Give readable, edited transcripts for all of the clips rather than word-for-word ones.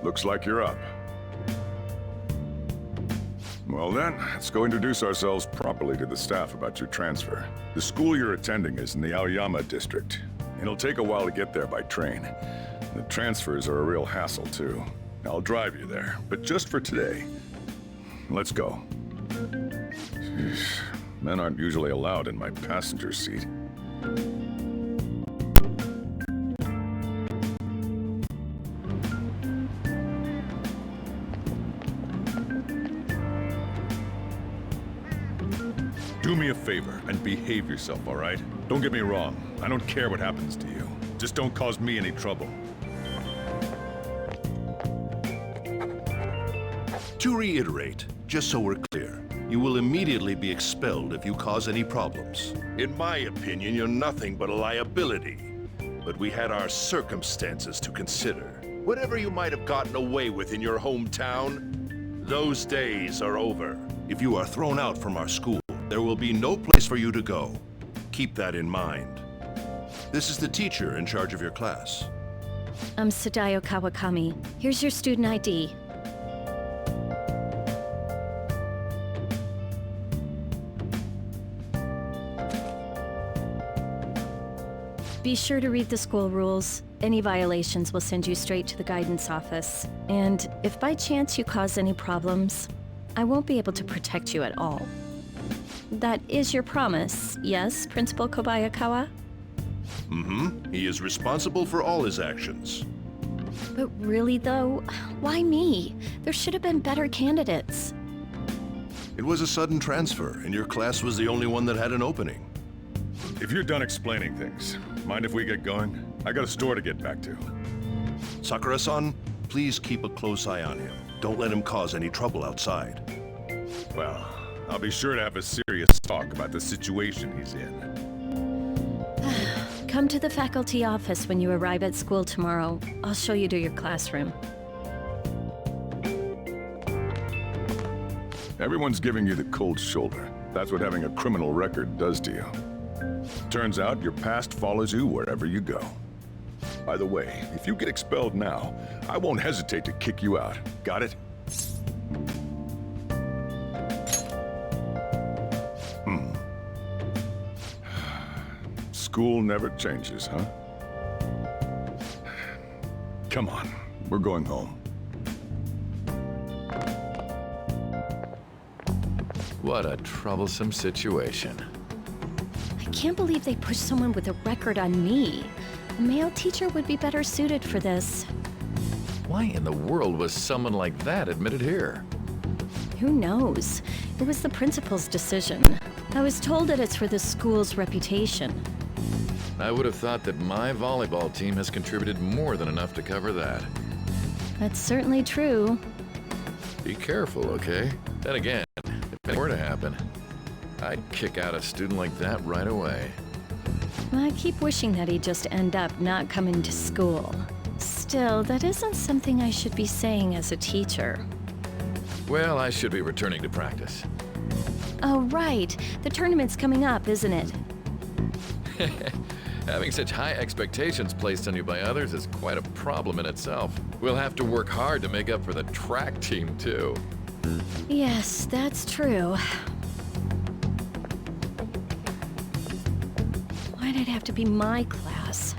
Looks like you're up. Well then, let's go introduce ourselves properly to the staff about your transfer. The school you're attending is in the Aoyama district. It'll take a while to get there by train. The transfers are a real hassle too. I'll drive you there, but just for today. Let's go. Jeez, men aren't usually allowed in my passenger seat. Do me a favor and behave yourself, all right? Don't get me wrong. I don't care what happens to you. Just don't cause me any trouble. To reiterate, just so we're clear, you will immediately be expelled if you cause any problems. In my opinion, you're nothing but a liability. But we had our circumstances to consider. Whatever you might have gotten away with in your hometown, those days are over. If you are thrown out from our school, there will be no place for you to go. Keep that in mind. This is the teacher in charge of your class. I'm Sadayo Kawakami. Here's your student ID. Be sure to read the school rules. Any violations will send you straight to the guidance office. And if by chance you cause any problems, I won't be able to protect you at all. That is your promise, yes, Principal Kobayakawa? Mm-hmm. He is responsible for all his actions. But really, though, why me? There should have been better candidates. It was a sudden transfer, and your class was the only one that had an opening. If you're done explaining things, mind if we get going? I got a store to get back to. Sakura-san, please keep a close eye on him. Don't let him cause any trouble outside. Well, I'll be sure to have a serious talk about the situation he's in. Come to the faculty office when you arrive at school tomorrow. I'll show you to your classroom. Everyone's giving you the cold shoulder. That's what having a criminal record does to you. Turns out your past follows you wherever you go. By the way, if you get expelled now, I won't hesitate to kick you out. Got it? School never changes, huh? Come on, we're going home. What a troublesome situation. I can't believe they pushed someone with a record on me. A male teacher would be better suited for this. Why in the world was someone like that admitted here? Who knows? It was the principal's decision. I was told that it's for the school's reputation. I would have thought that my volleyball team has contributed more than enough to cover that. That's certainly true. Be careful, okay? Then again, if it were to happen, I'd kick out a student like that right away. I keep wishing that he'd just end up not coming to school. Still, that isn't something I should be saying as a teacher. Well, I should be returning to practice. Oh, right. The tournament's coming up, isn't it? Having such high expectations placed on you by others is quite a problem in itself. We'll have to work hard to make up for the track team, too. Yes, that's true. Why'd it have to be my class?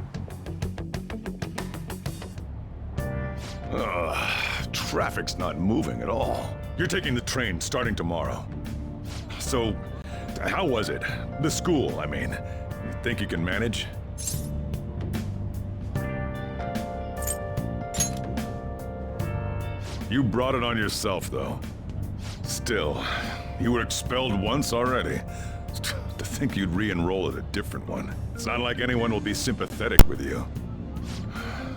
Traffic's not moving at all. You're taking the train starting tomorrow. So, how was it? The school, I mean. You think you can manage? You brought it on yourself, though. Still, you were expelled once already. To think you'd re-enroll at a different one. It's not like anyone will be sympathetic with you.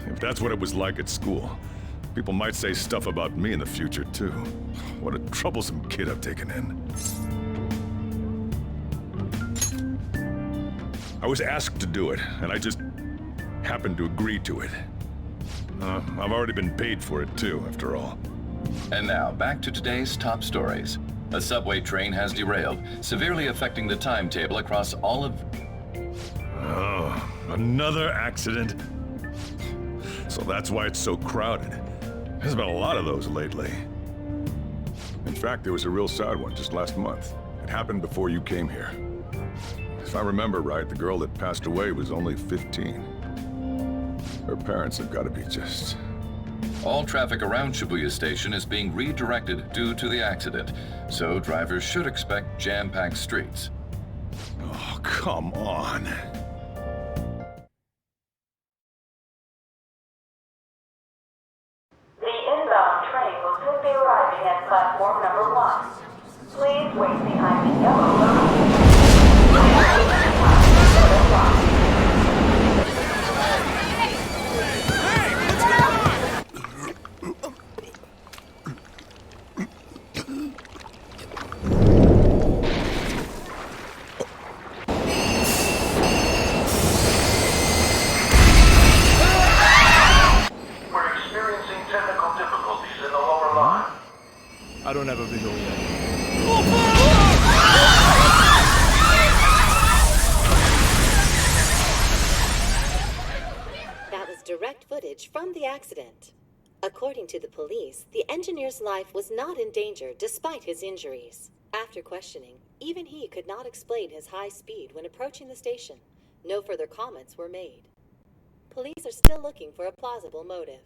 If that's what it was like at school, people might say stuff about me in the future, too. What a troublesome kid I've taken in. I was asked to do it, and I just happened to agree to it. I've already been paid for it, too, after all. And now, back to today's top stories. A subway train has derailed, severely affecting the timetable across all of... Oh, another accident? So that's why it's so crowded. There's been a lot of those lately. In fact, there was a real sad one just last month. It happened before you came here. If I remember right, the girl that passed away was only 15. Her parents have got to be just... All traffic around Shibuya Station is being redirected due to the accident, so drivers should expect jam-packed streets. Oh, come on. The inbound train will soon be arriving at platform number 1. Please wait behind the yellow line. We're experiencing technical difficulties in the lower line. I don't have a visual yet. That was direct footage from the accident. According to the police, the engineer's life was not in danger despite his injuries. After questioning, even he could not explain his high speed when approaching the station. No further comments were made. Police are still looking for a plausible motive.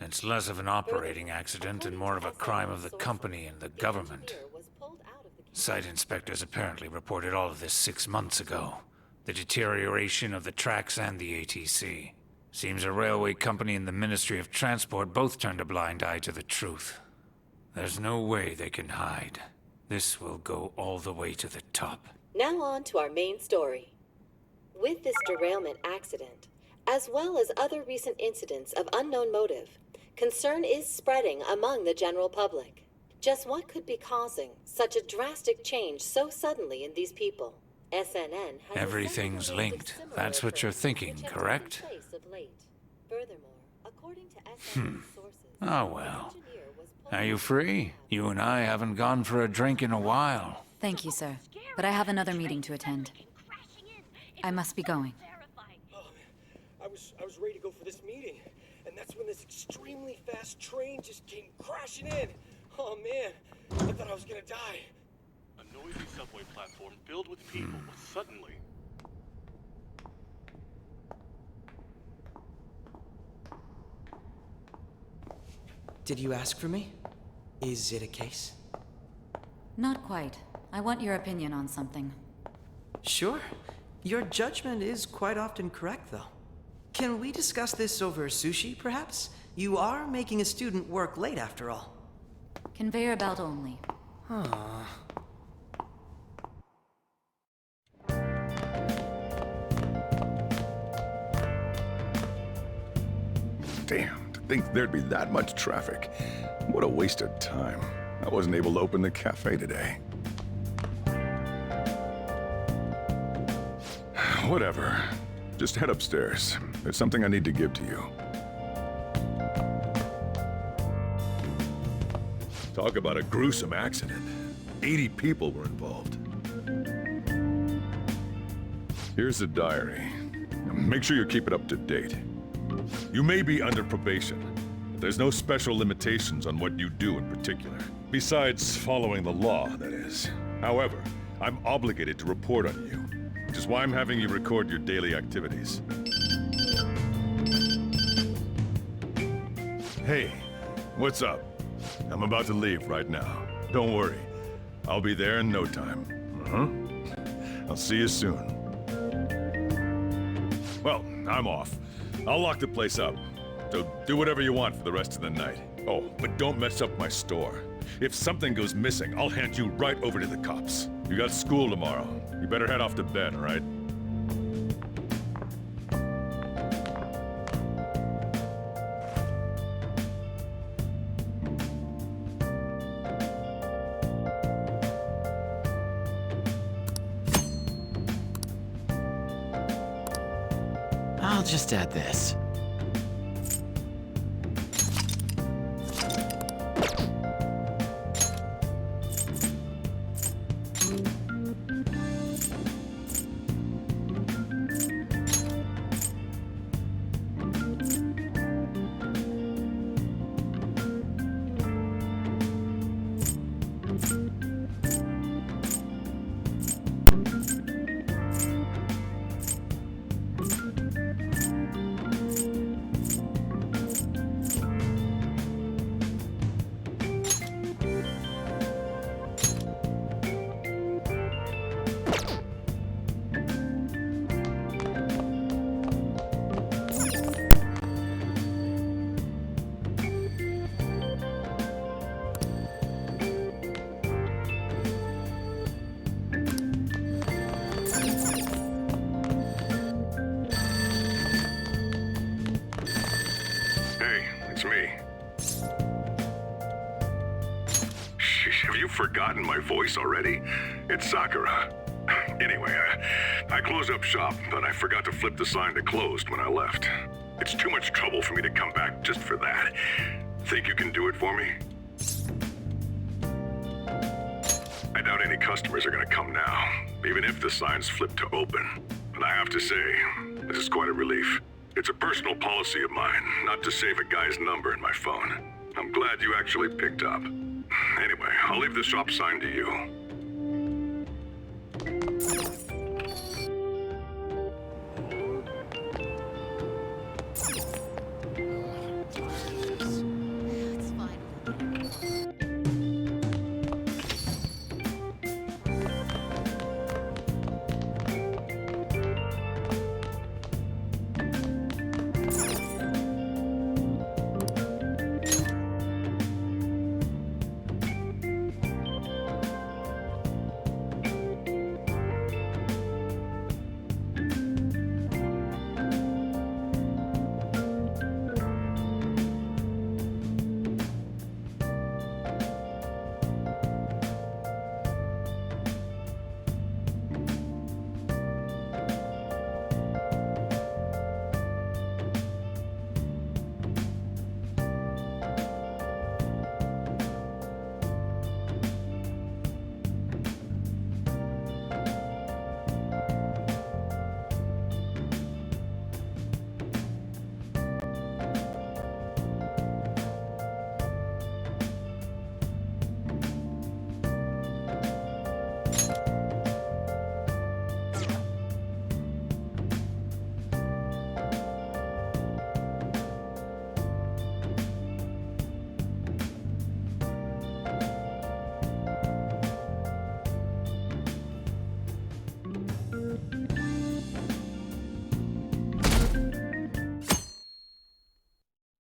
It's less of an operating accident and more of a crime of the company and the government. Site inspectors apparently reported all of this 6 months ago. The deterioration of the tracks and the ATC. Seems a railway company and the Ministry of Transport both turned a blind eye to the truth. There's no way they can hide. This will go all the way to the top. Now on to our main story. With this derailment accident, as well as other recent incidents of unknown motive, concern is spreading among the general public. Just what could be causing such a drastic change so suddenly in these people? SNN has Everything's linked. That's what you're thinking, correct? Furthermore, according to SNN sources, Oh well. Are you free? You and I haven't gone for a drink in a while. Thank you, sir. But I have another meeting to attend. I must be going. I was ready to go for this meeting, and that's when this extremely fast train just came crashing in. Oh man, I thought I was gonna die. A noisy subway platform filled with people was suddenly... Did you ask for me? Is it a case? Not quite. I want your opinion on something. Sure. Your judgment is quite often correct, though. Can we discuss this over sushi, perhaps? You are making a student work late, after all. Conveyor belt only. Damn, to think there'd be that much traffic. What a waste of time. I wasn't able to open the cafe today. Whatever. Just head upstairs. There's something I need to give to you. Talk about a gruesome accident. 80 people were involved. Here's the diary. Make sure you keep it up to date. You may be under probation, but there's no special limitations on what you do in particular. Besides following the law, that is. However, I'm obligated to report on you, which is why I'm having you record your daily activities. Hey, what's up? I'm about to leave right now. Don't worry. I'll be there in no time. I'll see you soon. Well, I'm off. I'll lock the place up. So do whatever you want for the rest of the night. Oh, but don't mess up my store. If something goes missing, I'll hand you right over to the cops. You got school tomorrow. You better head off to bed, all right? I'll just add this. Sheesh, have you forgotten my voice already? It's Sakura. Anyway, I closed up shop, but I forgot to flip the sign to closed when I left. It's too much trouble for me to come back just for that. Think you can do it for me? I doubt any customers are gonna come now, even if the sign's flipped to open. But I have to say, this is quite a relief. It's a personal policy of mine, not to save a guy's number in my phone. I'm glad you actually picked up. Anyway, I'll leave the shop sign to you.